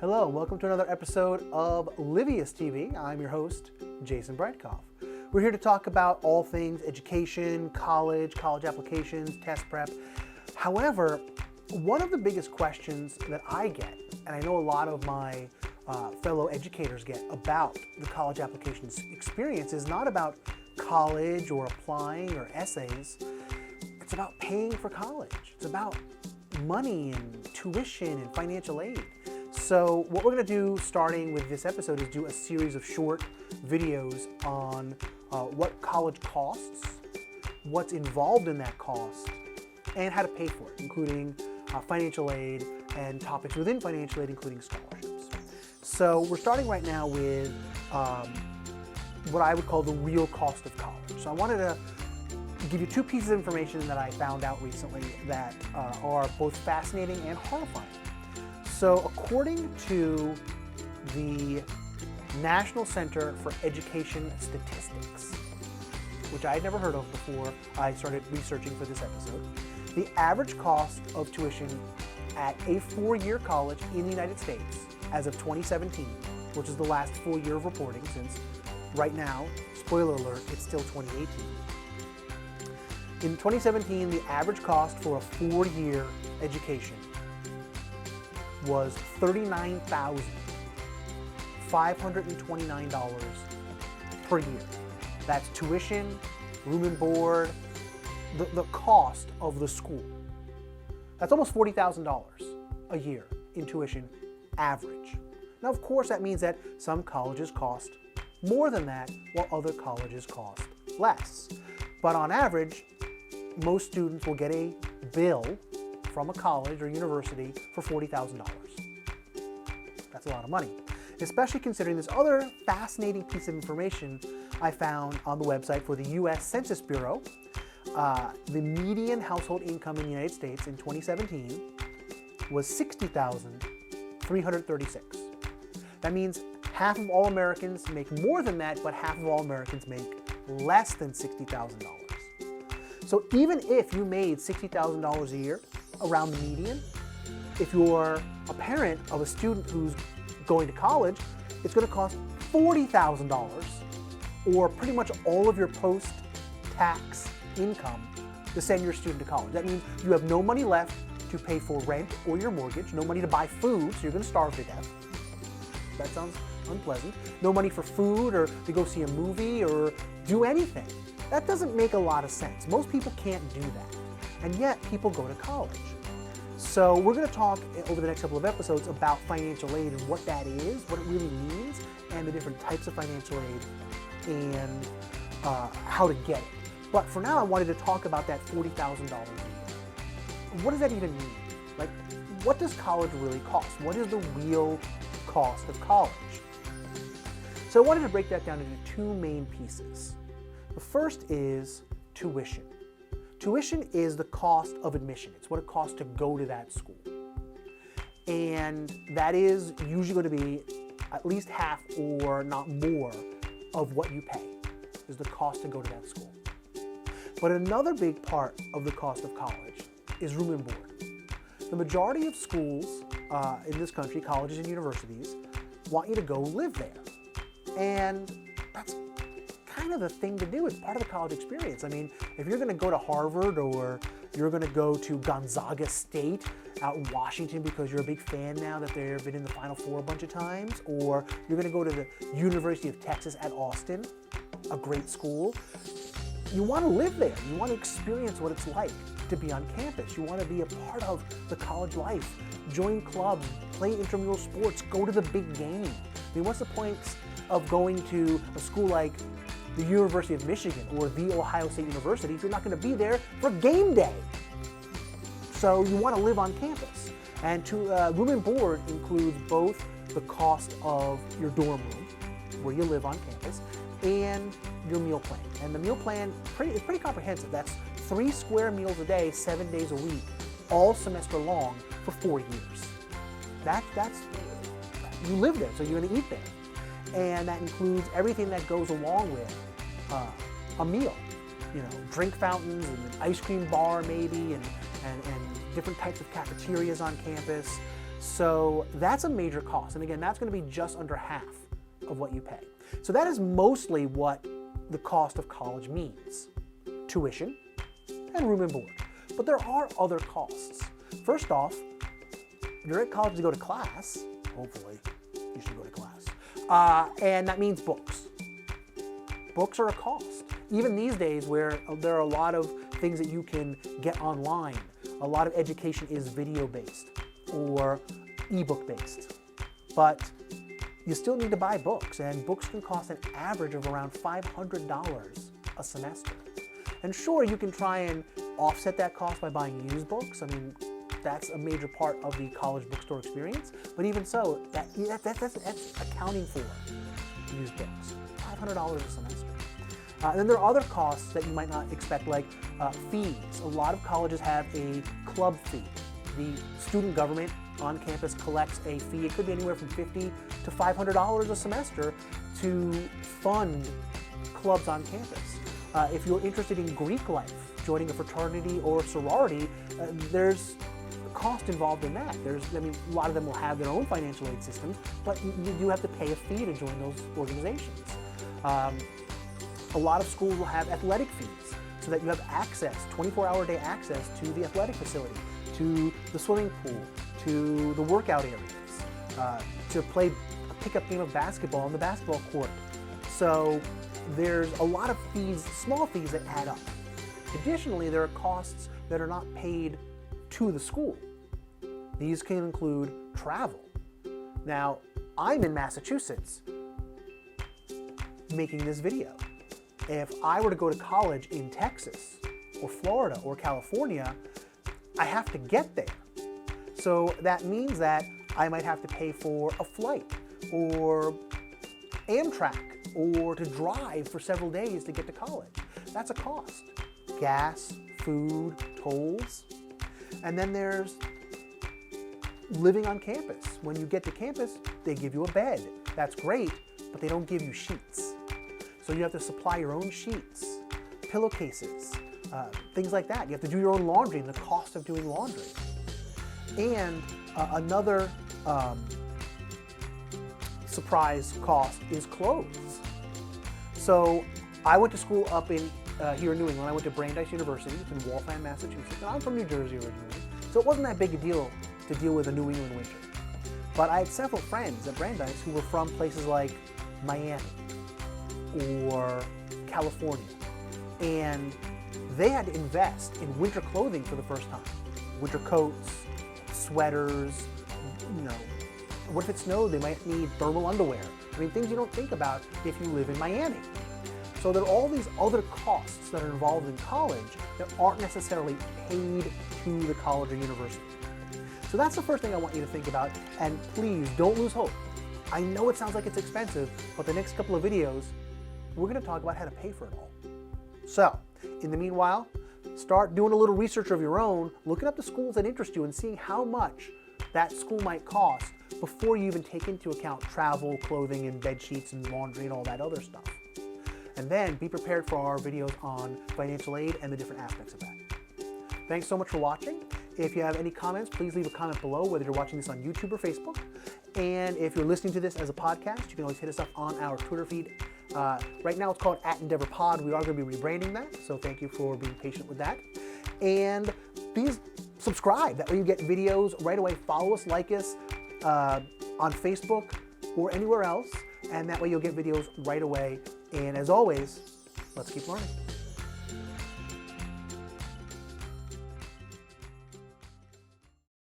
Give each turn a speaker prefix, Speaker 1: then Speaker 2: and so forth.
Speaker 1: Hello, and welcome to another episode of Livius TV. I'm your host, Jason Breitkopf. We're here to talk about all things education, college applications, test prep. However, one of the biggest questions that I get, and I know a lot of my fellow educators get about the college applications experience, is not about college or applying or essays. It's about paying for college. It's about money and tuition and financial aid. So what we're going to do starting with this episode is do a series of short videos on what college costs, what's involved in that cost, and how to pay for it, including financial aid and topics within financial aid, including scholarships. So we're starting right now with what I would call the real cost of college. So I wanted to give you two pieces of information that I found out recently that are both fascinating and horrifying. So according to the National Center for Education Statistics, which I had never heard of before I started researching for this episode, the average cost of tuition at a four-year college in the United States as of 2017, which is the last full year of reporting since right now, spoiler alert, it's still 2018. In 2017, the average cost for a four-year education was $39,529 per year. That's tuition, room and board, the cost of the school. That's almost $40,000 a year in tuition average. Now, of course, that means that some colleges cost more than that, while other colleges cost less. But on average, most students will get a bill from a college or university for $40,000. That's a lot of money, especially considering this other fascinating piece of information I found on the website for the U.S. Census Bureau. The median household income in the United States in 2017 was $60,336. That means half of all Americans make more than that, but half of all Americans make less than $60,000. So even if you made $60,000 a year, around the median, if you're a parent of a student who's going to college, it's going to cost $40,000, or pretty much all of your post-tax income, to send your student to college. That means you have no money left to pay for rent or your mortgage, no money to buy food, so you're going to starve to death. That sounds unpleasant. No money for food or to go see a movie or do anything. That doesn't make a lot of sense. Most people can't do that. And yet people go to college. So we're going to talk over the next couple of episodes about financial aid and what that is, what it really means, and the different types of financial aid and how to get it. But for now, I wanted to talk about that $40,000 a year. What does that even mean? Like, what does college really cost? What is the real cost of college? So I wanted to break that down into two main pieces. The first is tuition. Tuition is the cost of admission. It's what it costs to go to that school. And that is usually going to be at least half or not more of what you pay is the cost to go to that school. But another big part of the cost of college is room and board. The majority of schools in this country, colleges and universities, want you to go live there. And that's kind of the thing to do. It's part of the college experience. I mean, if you're going to go to Harvard or you're going to go to Gonzaga State out in Washington because you're a big fan now that they've been in the Final Four a bunch of times, or you're going to go to the University of Texas at Austin, a great school, you want to live there. You want to experience what it's like to be on campus. You want to be a part of the college life, join clubs, play intramural sports, go to the big game. I mean, what's the point of going to a school like the University of Michigan or the Ohio State University if you're not going to be there for game day? So you want to live on campus. And room and board includes both the cost of your dorm room, where you live on campus, and your meal plan. And the meal plan is pretty comprehensive. That's 3 square meals a day, 7 days a week, all semester long for 4 years. That's you live there, so you're going to eat there. And that includes everything that goes along with a meal. You know, drink fountains and an ice cream bar maybe, and different types of cafeterias on campus. So that's a major cost. And again, that's going to be just under half of what you pay. So that is mostly what the cost of college means. Tuition and room and board. But there are other costs. First off, you're at college to go to class. Hopefully, you should go to class. And that means books. Books are a cost. Even these days where there are a lot of things that you can get online, a lot of education is video-based or ebook-based. But you still need to buy books, and books can cost an average of around $500 a semester. And sure, you can try and offset that cost by buying used books. I mean, that's a major part of the college bookstore experience. But even so, that's accounting for used books. $500 a semester. And then there are other costs that you might not expect, like fees. A lot of colleges have a club fee. The student government on campus collects a fee. It could be anywhere from $50 to $500 a semester to fund clubs on campus. If you're interested in Greek life, joining a fraternity or sorority, there's cost involved in that. A lot of them will have their own financial aid systems, but you do have to pay a fee to join those organizations. A lot of schools will have athletic fees so that you have access, 24-hour day access to the athletic facility, to the swimming pool, to the workout areas, to play a pickup game of basketball on the basketball court. So there's a lot of fees, small fees that add up. Additionally, there are costs that are not paid to the school. These can include travel. Now, I'm in Massachusetts making this video. If I were to go to college in Texas or Florida or California, I have to get there. So that means that I might have to pay for a flight or Amtrak or to drive for several days to get to college. That's a cost. Gas, food, tolls. And then there's living on campus. When you get to campus, they give you a bed. That's great, but they don't give you sheets. So you have to supply your own sheets, pillowcases, things like that. You have to do your own laundry and the cost of doing laundry. And another surprise cost is clothes. So I went to school up in here in New England. I went to Brandeis University. It's in Waltham, Massachusetts. And I'm from New Jersey originally. So it wasn't that big a deal to deal with a New England winter. But I had several friends at Brandeis who were from places like Miami or California. And they had to invest in winter clothing for the first time. Winter coats, sweaters, what if it snowed? They might need thermal underwear. I mean, things you don't think about if you live in Miami. So there are all these other costs that are involved in college that aren't necessarily paid to the college or university. So that's the first thing I want you to think about, and please don't lose hope. I know it sounds like it's expensive, but the next couple of videos, we're going to talk about how to pay for it all. So, in the meanwhile, start doing a little research of your own, looking up the schools that interest you and seeing how much that school might cost before you even take into account travel, clothing, and bed sheets and laundry and all that other stuff. And then be prepared for our videos on financial aid and the different aspects of that. Thanks so much for watching. If you have any comments, please leave a comment below, whether you're watching this on YouTube or Facebook. And if you're listening to this as a podcast, you can always hit us up on our Twitter feed. Right now it's called @EndeavorPod. We are going to be rebranding that, so thank you for being patient with that. And please subscribe. That way you get videos right away. Follow us, like us on Facebook or anywhere else, and that way you'll get videos right away. And as always, let's keep learning.